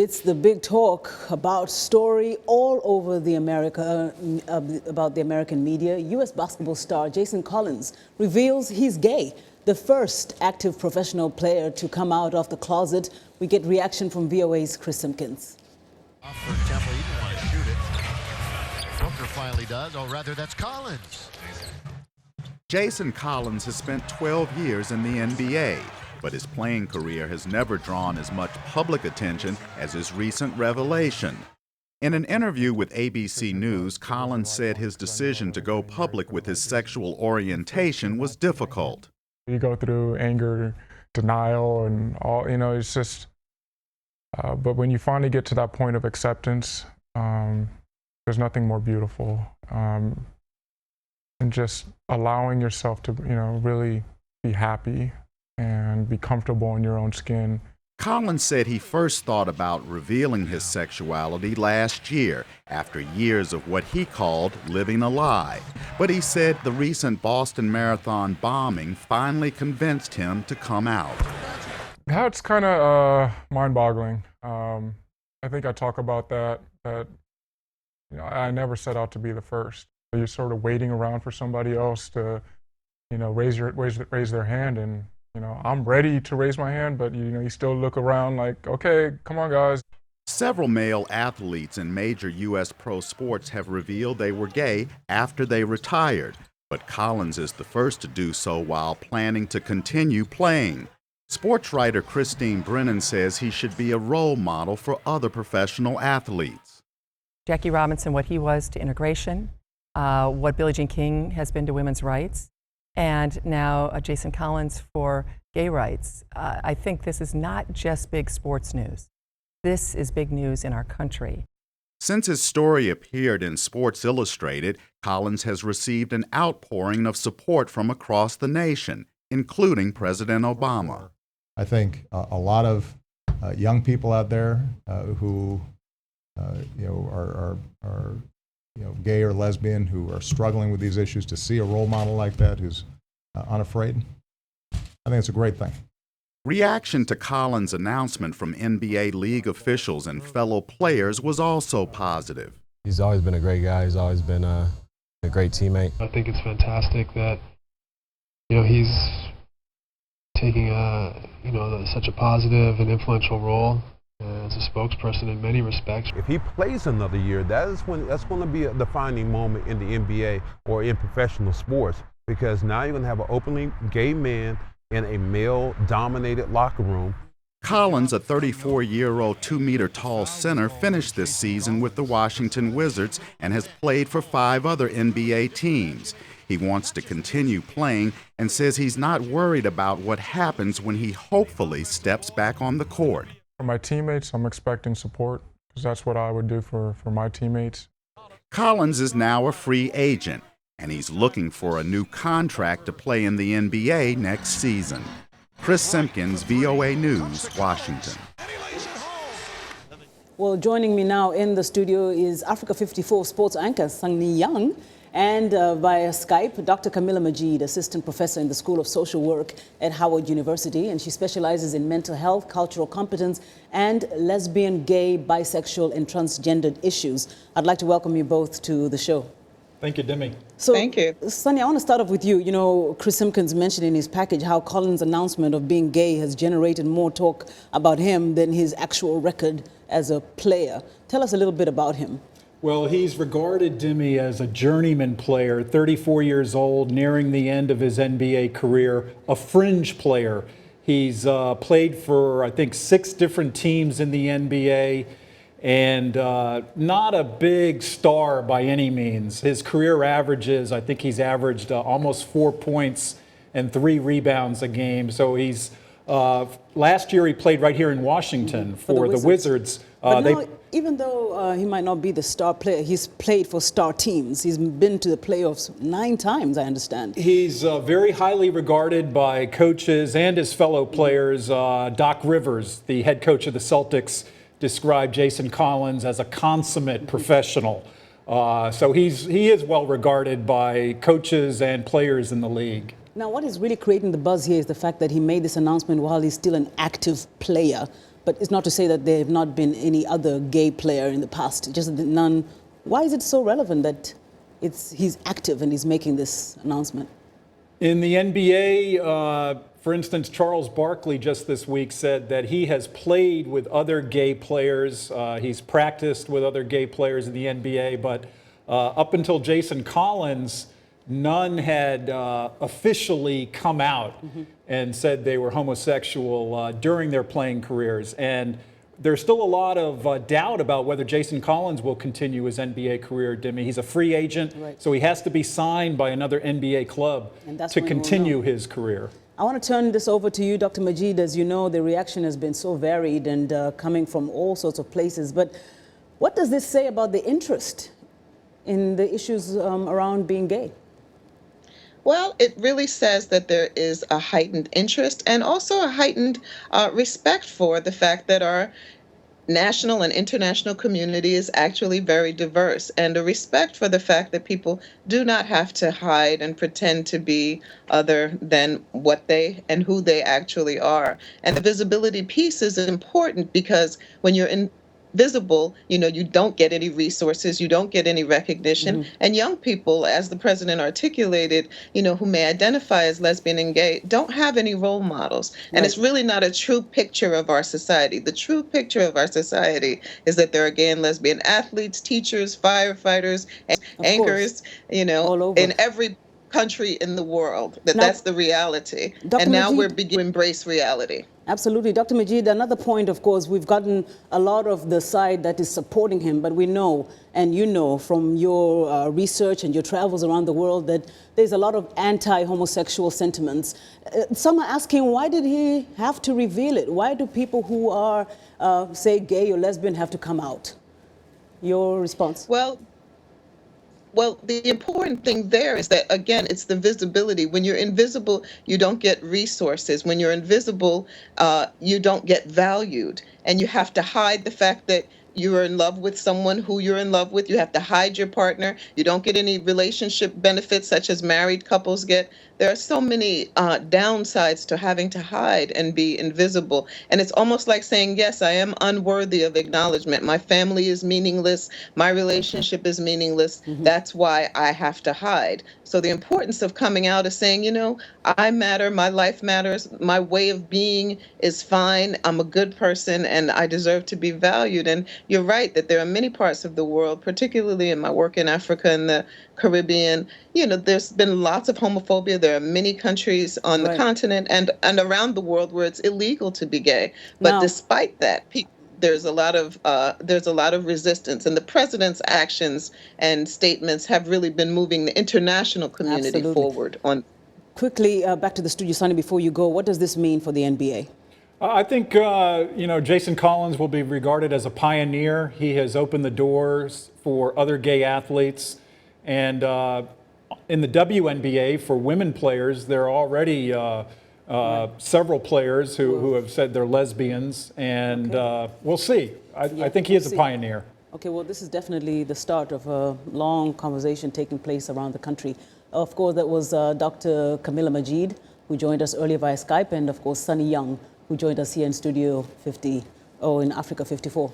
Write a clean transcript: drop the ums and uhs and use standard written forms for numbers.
It's the big talk about story all over the about the American media. U.S. basketball star Jason Collins reveals he's gay, the first active professional player to come out of the closet. We get reaction from VOA's Chris Simpkins. For Temple, he didn't want to shoot it. Booker finally does, or rather, that's Collins. Jason Collins has spent 12 years in the NBA, but his playing career has never drawn as much public attention as his recent revelation. In an interview with ABC News, Collins said his decision to go public with his sexual orientation was difficult. You go through anger, denial, and all, it's just, but when you finally get to that point of acceptance, there's nothing more beautiful. And just allowing yourself to, really be happy and be comfortable in your own skin. Collins said he first thought about revealing his sexuality last year after years of what he called living a lie. But he said the recent Boston Marathon bombing finally convinced him to come out. That's kind of mind-boggling. I think I talk about that I never set out to be the first. You're sort of waiting around for somebody else to, raise their hand, and I'm ready to raise my hand, but you still look around like, okay, come on, guys. Several male athletes in major U.S. pro sports have revealed they were gay after they retired, but Collins is the first to do so while planning to continue playing. Sports writer Christine Brennan says he should be a role model for other professional athletes. Jackie Robinson, what he was to integration, what Billie Jean King has been to women's rights, and now Jason Collins for gay rights. I think this is not just big sports news. This is big news in our country. Since his story appeared in Sports Illustrated, Collins has received an outpouring of support from across the nation, including President Obama. I think a lot of young people out there who are gay or lesbian, who are struggling with these issues, to see a role model like that who's unafraid, I think it's a great thing. Reaction to Collins' announcement from NBA league officials and fellow players was also positive. He's always been a great guy. He's always been a great teammate. I think it's fantastic that he's taking such a positive and influential role as a spokesperson in many respects. If he plays another year, that's going to be a defining moment in the NBA or in professional sports, because now you're going to have an openly gay man in a male-dominated locker room. Collins, a 34-year-old 2-meter-tall center, finished this season with the Washington Wizards and has played for 5 other NBA teams. He wants to continue playing and says he's not worried about what happens when he hopefully steps back on the court. For my teammates, I'm expecting support, because that's what I would do for my teammates. Collins is now a free agent, and he's looking for a new contract to play in the NBA next season. Chris Simpkins, VOA News, Washington. Well, joining me now in the studio is Africa 54 sports anchor Sangni Young, and via Skype, Dr. Camilla Majid, assistant professor in the School of Social Work at Howard University, and she specializes in mental health, cultural competence, and lesbian, gay, bisexual, and transgendered issues. I'd like to welcome you both to the show. Thank you, Demi. So, thank you. Sunny, I want to start off with you. Chris Simpkins mentioned in his package how Collins' announcement of being gay has generated more talk about him than his actual record as a player. Tell us a little bit about him. Well, he's regarded, Demi, as a journeyman player, 34 years old, nearing the end of his NBA career, a fringe player. He's played for, I think, 6 different teams in the NBA, and not a big star by any means. His career averages, I think he's averaged almost 4 points and 3 rebounds a game. So he's, last year he played right here in Washington for the Wizards. Even though he might not be the star player, he's played for star teams. He's been to the playoffs 9 times, I understand. He's very highly regarded by coaches and his fellow players. Doc Rivers, the head coach of the Celtics, described Jason Collins as a consummate professional. So he is well regarded by coaches and players in the league. Now, what is really creating the buzz here is the fact that he made this announcement while he's still an active player. But it's not to say that there have not been any other gay player in the past, just that none. Why is it so relevant that he's active and he's making this announcement? In the NBA, for instance, Charles Barkley just this week said that he has played with other gay players. He's practiced with other gay players in the NBA, but up until Jason Collins, none had officially come out and said they were homosexual during their playing careers. And there's still a lot of doubt about whether Jason Collins will continue his NBA career, Demi. He's a free agent, so he has to be signed by another NBA club to continue his career. I want to turn this over to you, Dr. Majid. As you know, the reaction has been so varied and coming from all sorts of places. But what does this say about the interest in the issues around being gay? Well, it really says that there is a heightened interest and also a heightened respect for the fact that our national and international community is actually very diverse, and a respect for the fact that people do not have to hide and pretend to be other than what they and who they actually are. And the visibility piece is important because when you're invisible, you don't get any resources, you don't get any recognition. And young people, as the president articulated, who may identify as lesbian and gay, don't have any role models. And it's really not a true picture of our society. The true picture of our society is that there are gay and lesbian athletes, teachers, firefighters, anchors, in every country in the world. That's the reality. And now we're beginning to embrace reality. Absolutely. Dr. Majid, another point, of course, we've gotten a lot of the side that is supporting him, but we know, and you know from your research and your travels around the world, that there's a lot of anti-homosexual sentiments. Some are asking, why did he have to reveal it? Why do people who are, say, gay or lesbian have to come out? Your response? Well, the important thing there is that, again, it's the visibility. When you're invisible, you don't get resources. When you're invisible, you don't get valued. And you have to hide the fact that you're in love with someone who you're in love with. You have to hide your partner. You don't get any relationship benefits such as married couples get. There are so many downsides to having to hide and be invisible. And it's almost like saying, yes, I am unworthy of acknowledgement. My family is meaningless. My relationship is meaningless. That's why I have to hide. So the importance of coming out is saying, I matter, my life matters, my way of being is fine, I'm a good person, and I deserve to be valued. And you're right that there are many parts of the world, particularly in my work in Africa and the Caribbean, there's been lots of homophobia. There are many countries on the continent and around the world where it's illegal to be gay. But despite that, there's a lot of resistance, and the president's actions and statements have really been moving the international community forward on. Quickly, back to the studio, Sonny, before you go, what does this mean for the NBA? I think, Jason Collins will be regarded as a pioneer. He has opened the doors for other gay athletes. And in the WNBA, for women players, there are already several players who have said they're lesbians. And we'll see. I think he is a pioneer. Okay, well, this is definitely the start of a long conversation taking place around the country. Of course, that was Dr. Kamila Majid, who joined us earlier via Skype, and of course, Sonny Young, who joined us here in Studio 50, in Africa 54.